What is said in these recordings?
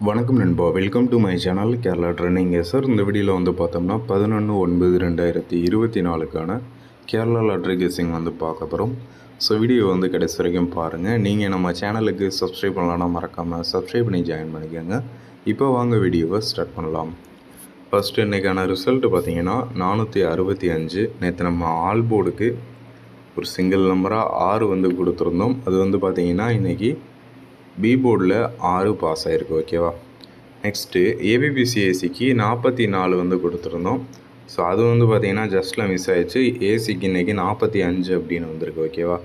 வணக்கம் நண்பா, welcome to my channel Kerala trending sir. இந்த வீடியோவில் வந்து பார்த்தோம்னா 11/9/2024க்கான கேரளா லாட்ரி கெஸ்ஸிங் வந்து பார்க்க போகிறோம். ஸோ வீடியோ வந்து கடைசி வரைக்கும் பாருங்கள். நீங்கள் நம்ம சேனலுக்கு சப்ஸ்கிரைப் பண்ணலான்னா மறக்காமல் சப்ஸ்கிரைப் பண்ணி ஜாயின் பண்ணிக்கோங்க. இப்போ வாங்க வீடியோவை ஸ்டார்ட் பண்ணலாம். ஃபஸ்ட்டு இன்றைக்கான ரிசல்ட்டு பார்த்தீங்கன்னா 465. நேற்று நம்ம ஆல் போர்டுக்கு ஒரு சிங்கிள் நம்பராக 6 வந்து கொடுத்துருந்தோம். அது வந்து பார்த்திங்கன்னா இன்றைக்கி பி போர்டில் 6 பாஸ் ஆகிருக்கு. ஓகேவா. நெக்ஸ்ட்டு ஏபிபிசிஏசிக்கு 44 வந்து கொடுத்துருந்தோம். ஸோ அது வந்து பார்த்திங்கன்னா ஜஸ்ட்டில் மிஸ் ஆகிடுச்சு. ஏசிக்கு இன்றைக்கி 45 அப்படின்னு வந்திருக்கு. ஓகேவா.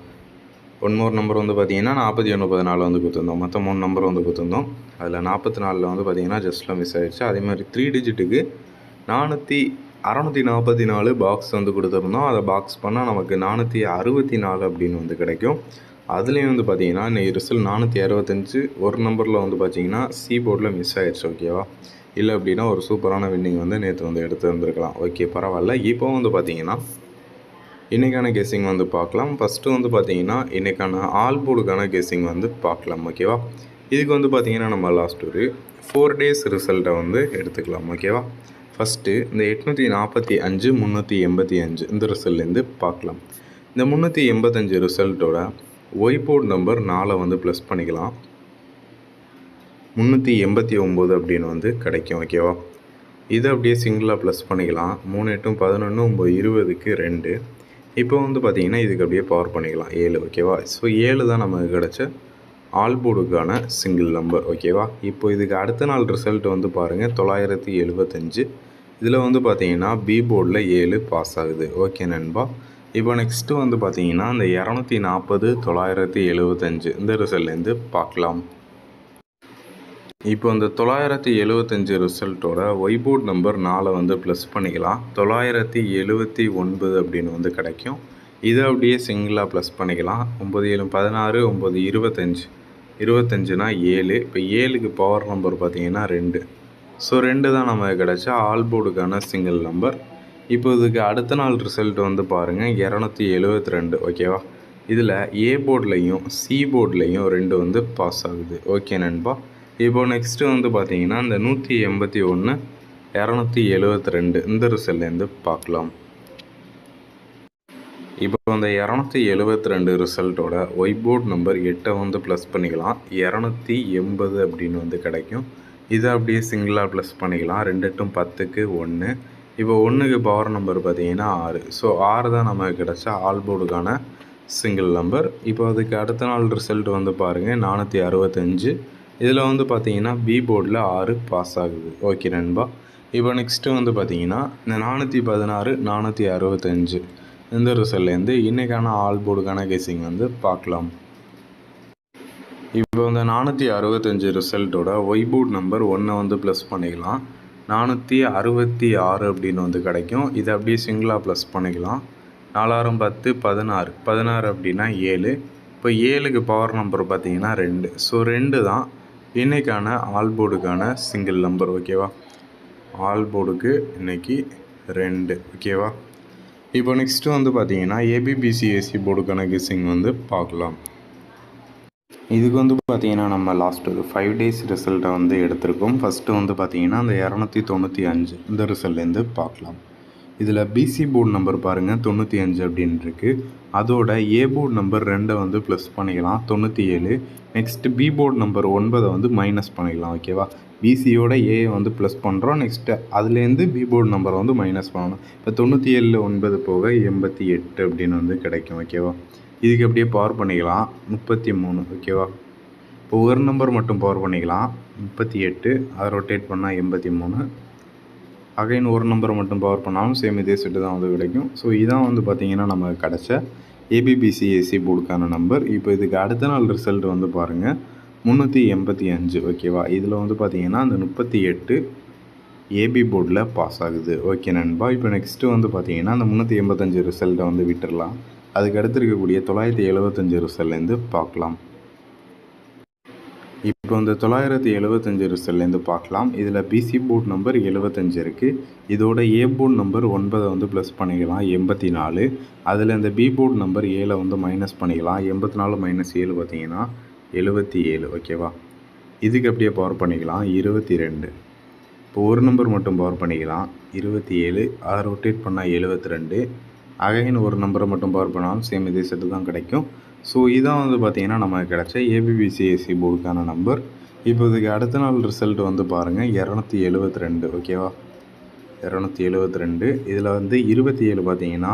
ஒன் மோர் நம்பர் வந்து பார்த்திங்கன்னா 41/14 வந்து கொடுத்துருந்தோம். மொத்தம் 3 நம்பர் வந்து கொடுத்துருந்தோம். அதில் 44 வந்து பார்த்திங்கன்னா ஜஸ்ட்டில் மிஸ் ஆகிடுச்சு. அதே மாதிரி 3 டிஜிட்டுக்கு 644 பாக்ஸ் வந்து கொடுத்துருந்தோம். அதை பாக்ஸ் பண்ணால் நமக்கு 464 அப்படின்னு வந்து கிடைக்கும். அதுலேயும் வந்து பார்த்திங்கன்னா இன்றைக்கி ரிசல்ட் 465 ஒரு நம்பரில் வந்து பார்த்திங்கன்னா சி போர்டில் மிஸ் ஆகிடுச்சு. ஓகேவா. இல்லை அப்படின்னா ஒரு சூப்பரான வின்னிங் வந்து நேற்று வந்து எடுத்து வந்திருக்கலாம். ஓகே, பரவாயில்ல. இப்போ வந்து பார்த்திங்கன்னா இன்றைக்கான கெஸ்ஸிங் வந்து பார்க்கலாம். ஃபஸ்ட்டு வந்து பார்த்திங்கன்னா இன்றைக்கான ஆல் போர்டுக்கான கெஸ்ஸிங் வந்து பார்க்கலாம். ஓகேவா. இதுக்கு வந்து பார்த்திங்கன்னா நம்ம லாஸ்ட் ஒரு 4 டேஸ் ரிசல்ட்டை வந்து எடுத்துக்கலாம். ஓகேவா. ஃபஸ்ட்டு இந்த 845 385 இந்த ரிசல்ட்லேருந்து பார்க்கலாம். இந்த 385 ரிசல்ட்டோட ஒய் போர்ட் நம்பர் 4 வந்து ப்ளஸ் பண்ணிக்கலாம். 389 அப்படின்னு வந்து கிடைக்கும். ஓகேவா. இதை அப்படியே சிங்கிளாக ப்ளஸ் பண்ணிக்கலாம். 3 8 11 9 20க்கு 2. இப்போ வந்து பார்த்திங்கன்னா இதுக்கு அப்படியே பவர் பண்ணிக்கலாம் 7. ஓகேவா. ஸோ 7 தான் நமக்கு கிடச்ச ஆல் போர்டுக்கான சிங்கிள் நம்பர். ஓகேவா. இப்போ இதுக்கு அடுத்த நாள் ரிசல்ட் வந்து பாருங்கள் 975. இதில் வந்து பார்த்திங்கன்னா பி போர்டில் 7 பாஸ் ஆகுது. ஓகே நண்பா. இப்போ நெக்ஸ்ட்டு வந்து பார்த்திங்கன்னா இந்த 240 975 இந்த ரிசல்ட்லேருந்து பார்க்கலாம். இப்போ இந்த 975 ரிசல்ட்டோட ஒய் போர்ட் நம்பர் 4 வந்து ப்ளஸ் பண்ணிக்கலாம். 979 அப்படின்னு வந்து கிடைக்கும். இதை அப்படியே சிங்கிளாக ப்ளஸ் பண்ணிக்கலாம். 9 7 16 9 25 25னா 7. இப்போ 7க்கு பவர் நம்பர் பார்த்திங்கன்னா 2. ஸோ 2 தான் நமக்கு கிடச்ச ஆல் போர்டுக்கான சிங்கிள் நம்பர். இப்போ இதுக்கு அடுத்த நாள் ரிசல்ட் வந்து பாருங்கள் 272. ஓகேவா. இதில் ஏ போர்ட்லேயும் சி போர்ட்லேயும் 2 வந்து பாஸ் ஆகுது. ஓகே நண்பா. இப்போ நெக்ஸ்ட்டு வந்து பார்த்திங்கன்னா இந்த 181 272 இந்த ரிசல்ட்லேருந்து பார்க்கலாம். இப்போ அந்த 272 ரிசல்ட்டோட ஒய் போர்ட் நம்பர் 8 வந்து ப்ளஸ் பண்ணிக்கலாம். 280 அப்படின்னு வந்து கிடைக்கும். இதை அப்படியே சிங்கிளாக ப்ளஸ் பண்ணிக்கலாம். 2 8 10க்கு 1. இப்போ 1க்கு பவர் நம்பர் பார்த்திங்கன்னா 6. ஸோ 6 தான் நமக்கு கிடச்ச ஆல் போர்டுக்கான சிங்கிள் நம்பர். இப்போ அதுக்கு அடுத்த நாள் ரிசல்ட் வந்து பாருங்கள் 465. இதில் வந்து பார்த்திங்கன்னா பி போர்டில் 6 பாஸ் ஆகுது. ஓகே நண்பா. இப்போ நெக்ஸ்ட்டு வந்து பார்த்திங்கன்னா இந்த 416 465 இந்த ரிசல்ட்லேருந்து இன்றைக்கான ஆல் போர்டுக்கான கெஸ்ஸிங் வந்து பார்க்கலாம். இப்போ இந்த 465 ரிசல்ட்டோட ஒய் போர்ட் நம்பர் 1 வந்து ப்ளஸ் பண்ணிக்கலாம். 466 அப்படின்னு வந்து கிடைக்கும். இதை அப்படியே சிங்கிளாக ப்ளஸ் பண்ணிக்கலாம். 4 10 16 16 அப்படின்னா 7. இப்போ 7க்கு பவர் நம்பர் பார்த்திங்கன்னா 2. ஸோ 2 தான் இன்றைக்கான ஆல் போர்டுக்கான சிங்கிள் நம்பர். ஓகேவா. ஆல் போர்டுக்கு இன்றைக்கி 2. ஓகேவா. இப்போ நெக்ஸ்ட்டு வந்து பார்த்திங்கன்னா ஏபிபிசிஏசி போர்டுக்கான கெஸ்ஸிங் வந்து பார்க்கலாம். இதுக்கு வந்து பார்த்திங்கன்னா நம்ம லாஸ்ட் ஒரு 5 டேஸ் ரிசல்ட்டை வந்து எடுத்திருக்கோம். ஃபஸ்ட்டு வந்து பார்த்திங்கன்னா அந்த 295 இந்த ரிசல்ட்லேருந்து பார்க்கலாம். இதில் பிசி போர்டு நம்பர் பாருங்கள் 95 அப்படின்னு இருக்குது. அதோட ஏ போர்டு நம்பர் 2 வந்து ப்ளஸ் பண்ணிக்கலாம் 97. நெக்ஸ்ட்டு பி போர்டு நம்பர் 9 வந்து மைனஸ் பண்ணிக்கலாம். ஓகேவா. பிசியோட ஏ வந்து ப்ளஸ் பண்ணுறோம். நெக்ஸ்ட்டு அதுலேருந்து பி போர்டு நம்பரை வந்து மைனஸ் பண்ணணும். இப்போ 97 9 போக 88 அப்படின்னு வந்து கிடைக்கும். ஓகேவா. இதுக்கு அப்படியே பவர் பண்ணிக்கலாம் 33. ஓகேவா. இப்போ ஒரு நம்பர் மட்டும் பவர் பண்ணிக்கலாம் 38. அதை ரொட்டேட் பண்ணால் 83. அகைன் ஒரு நம்பர் மட்டும் பவர் பண்ணாலும் சேம் இதே செட்டு தான் வந்து கிடைக்கும். ஸோ இதான் வந்து பார்த்திங்கன்னா நமக்கு கிடச்ச ஏபிபிசிஏசி போர்டுக்கான நம்பர். இப்போ இதுக்கு அடுத்த நாள் ரிசல்ட் வந்து பாருங்கள் 385. ஓகேவா. இதில் வந்து பார்த்திங்கன்னா அந்த 38 ஏபி போர்டில் பாஸ் ஆகுது. ஓகே நண்பா. இப்போ நெக்ஸ்ட்டு வந்து பார்த்திங்கன்னா அந்த 385 ரிசல்ட்டை வந்து விட்டுடலாம். அதுக்கு அடுத்து இருக்கக்கூடிய 975 ரிசல்ட்லேருந்து பார்க்கலாம். இப்போ இந்த 975 ரிசல்ட்லேருந்து பார்க்கலாம். இதில் பிசி போர்ட் நம்பர் 75 இருக்குது. இதோட ஏ போர்ட் நம்பர் 9 வந்து ப்ளஸ் பண்ணிக்கலாம் 84. அதில் இந்த பி போர்ட் நம்பர் 7 வந்து மைனஸ் பண்ணிக்கலாம். 84 - 7 பார்த்திங்கன்னா 77. ஓகேவா. இதுக்கு அப்படியே பவர் பண்ணிக்கலாம் 22. இப்போ ஒரு நம்பர் மட்டும் பவர் பண்ணிக்கலாம் 27. அதை ரொட்டேட் பண்ணால் 72. அகைன் ஒரு நம்பரை மட்டும் பவர் பண்ணாலும் சேம் இதே செட்டு தான் கிடைக்கும். ஸோ இதான் வந்து பார்த்திங்கன்னா நமக்கு கிடைச்ச ஏபிபிசிஎஸ்சி போர்டுக்கான நம்பர். இப்போ இதுக்கு அடுத்த நாள் ரிசல்ட் வந்து பாருங்கள் 272. ஓகேவா, 272. இதில் வந்து 27 பார்த்திங்கன்னா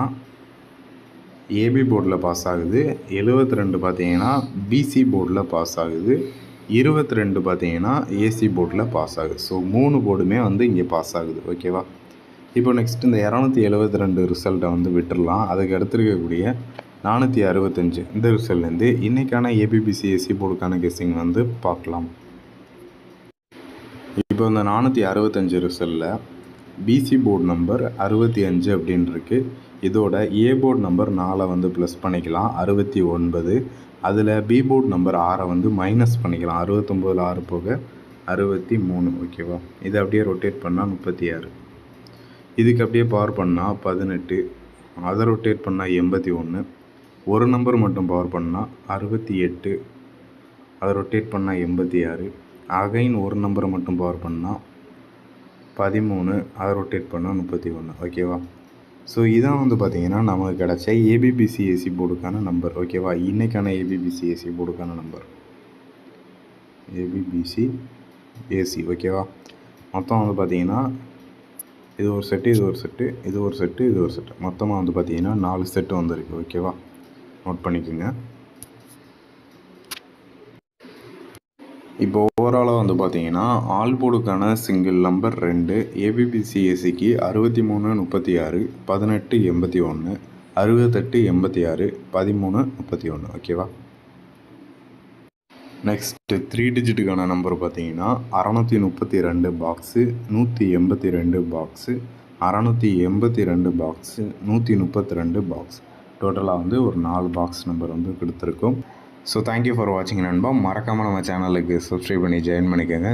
ஏபி போர்டில் பாஸ் ஆகுது, 72 பார்த்திங்கன்னா பிசி போர்டில் பாஸ் ஆகுது, 22 பார்த்திங்கன்னா ஏசி போர்டில் பாஸ் ஆகுது. ஸோ 3 போர்டுமே வந்து இங்கே பாஸ் ஆகுது. ஓகேவா, இப்போ நெக்ஸ்ட் இந்த 272 ரிசல்ட்டை வந்து விட்டுடலாம். அதுக்கு அடுத்திருக்கக்கூடிய 465 இந்த ரிசல்ட்லேருந்து இன்றைக்கான ஏபிபிசிஎஸ்சி போர்டுக்கான கெஸ்ஸிங் வந்து பார்க்கலாம். இப்போ இந்த 465 ரிசல்ட்டில் பிசி போர்டு நம்பர் 65 அப்படின்னு இருக்குது. இதோட ஏ போர்டு நம்பர் 4 வந்து ப்ளஸ் பண்ணிக்கலாம் 69. அதில் பி போர்டு நம்பர் 6 வந்து மைனஸ் பண்ணிக்கலாம் 69 6 போக 63. ஓகேவா, இதை அப்படியே ரொட்டேட் பண்ணால் 36. இதுக்கு அப்படியே பவர் பண்ணால் 18. அதை ரொட்டேட் பண்ணால் 81. ஒரு நம்பர் மட்டும் பவர் பண்ணால் 68. அதை ரொட்டேட் பண்ணால் 86. அகைன் ஒரு நம்பரை மட்டும் பவர் பண்ணால் 13. அதை ரொட்டேட் பண்ணால் 31. ஓகேவா, ஸோ இதான் வந்து பார்த்திங்கன்னா நமக்கு கிடச்ச ஏபிபிசிஎஸ்சி போர்டுக்கான நம்பர். ஓகேவா, இன்றைக்கான ஏபிபிசிஎஸ்சி போர்டுக்கான நம்பர் ஏபிபிசிஎஸ்சி. ஓகேவா, மொத்தம் வந்து பார்த்திங்கன்னா இது ஒரு செட்டு, இது ஒரு செட்டு, இது ஒரு செட்டு, இது ஒரு செட்டு, மொத்தமாக வந்து பார்த்திங்கன்னா 4 செட்டு வந்திருக்கு. ஓகேவா, நோட் பண்ணிக்கோங்க. இப்போ ஓவராலாக வந்து பார்த்திங்கன்னா ஆல் போர்டுக்கான சிங்கிள் நம்பர் 2, ஏபிபிசிஎஸ்சிக்கு 63 36 18 81 68 86 13 31. ஓகேவா, நெக்ஸ்ட்டு 3 டிஜிட்டுக்கான நம்பர் பார்த்தீங்கன்னா 632 பாக்ஸு, 182 பாக்ஸு, 682 பாக்ஸு, 132 பாக்ஸ், டோட்டலாக வந்து ஒரு 4 பாக்ஸ் நம்பர் வந்து கொடுத்துருக்கோம். ஸோ தேங்க்யூ ஃபார் வாட்சிங் நண்பா. மறக்காமல் நம்ம சேனலுக்கு சப்ஸ்கிரைப் பண்ணி ஜாயின் பண்ணிக்கோங்க.